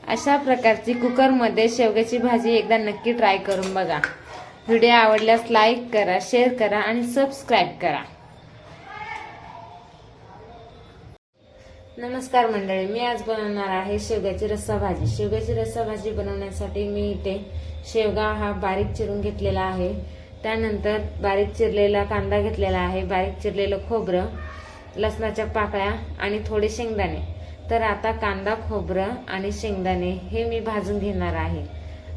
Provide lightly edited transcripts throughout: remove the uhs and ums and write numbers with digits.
अशा प्रकारची कुकरमध्ये शेवग्याची भाजी एकदा नक्की ट्राय करून बघा। व्हिडिओ आवडल्यास लाईक करा, शेअर करा आणि सबस्क्राईब करा। नमस्कार मंडळी, मी आज बनवणार आहे शेवग्याची रस्सा भाजी। शेवग्याची रस्सा भाजी बनवण्यासाठी मी इथे शेवगा हा बारीक चिरून घेतलेला आहे। त्यानंतर बारीक चिरलेला कांदा घेतलेला आहे, बारीक चिरलेलं खोबरं, लसणाच्या पाकळ्या आणि थोडे शेंगदाणे। तर आता कांदा, खोबरं आणि शेंगदाणे हे मी भाजून घेणार आहे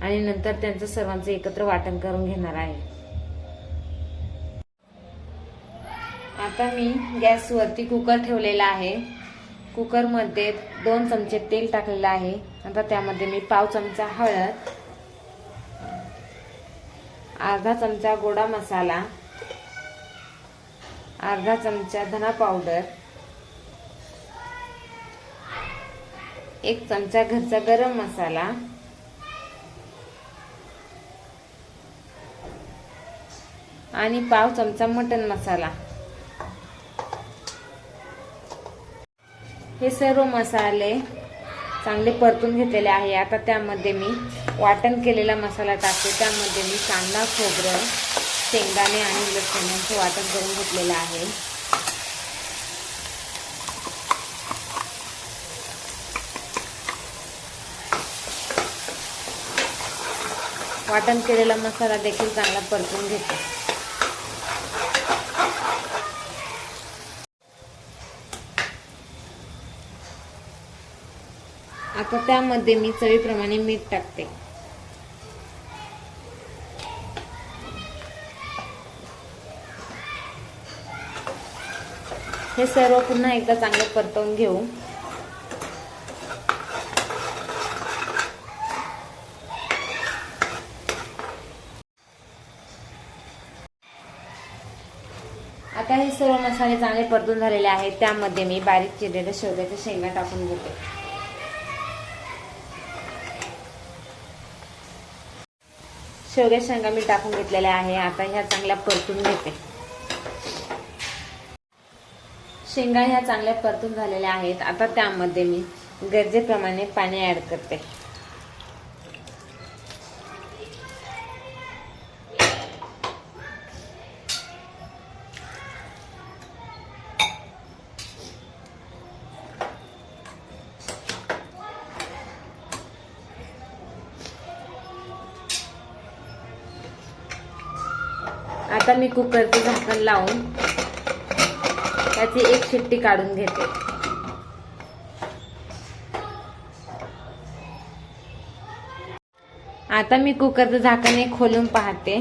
आणि नंतर त्यांचं सर्वांचं एकत्र वाटण करून घेणार आहे। आता मी गॅसवरती कुकर ठेवलेला आहे। कुकरमध्ये 2 चमचे तेल टाकलेलं आहे। आता त्यामध्ये मी पाव चमचा हळद, अर्धा चमचा गोडा मसाला, अर्धा चमचा धना पावडर, 1 चमचा घरचा गरम मसाला आणि पाव चमचा मटन मसाला हे सर्व मसाले चांगले परतून घेतलेले आहे। आता त्यामध्ये मी वाटण केलेला मसाला टाकते। त्यामध्ये मी कांदा, खोबरं, शेंगदाणे आणि लसूण वाटण करून घेतलेलं आहे। वाटण केलेला मसाला देखील चांगला परतून घेते। आता त्यामध्ये मी चवीप्रमाणे मीठ टाकते। हे सर्व पुन्हा एकदा चांगले परतवून घेऊ। आता हे सर्व मसाले चांगले परतून झालेले आहेत। त्यामध्ये मी बारीक चिरलेल्या शेवग्याच्या शेंगा टाकून घेते। शेवग्याच्या शेंगा मी टाकून घेतलेल्या आहे। आता ह्या चांगल्या परतून घेते। शेंगा ह्या चांगल्या परतून झालेल्या आहेत। आता त्यामध्ये मी गरजेप्रमाणे पाणी ऍड करते। आता मी कुकरचे झाकण लावून त्याची 1 शिट्टी काढून घेते। आता मी कुकरचं झाकण खोलून पाहते।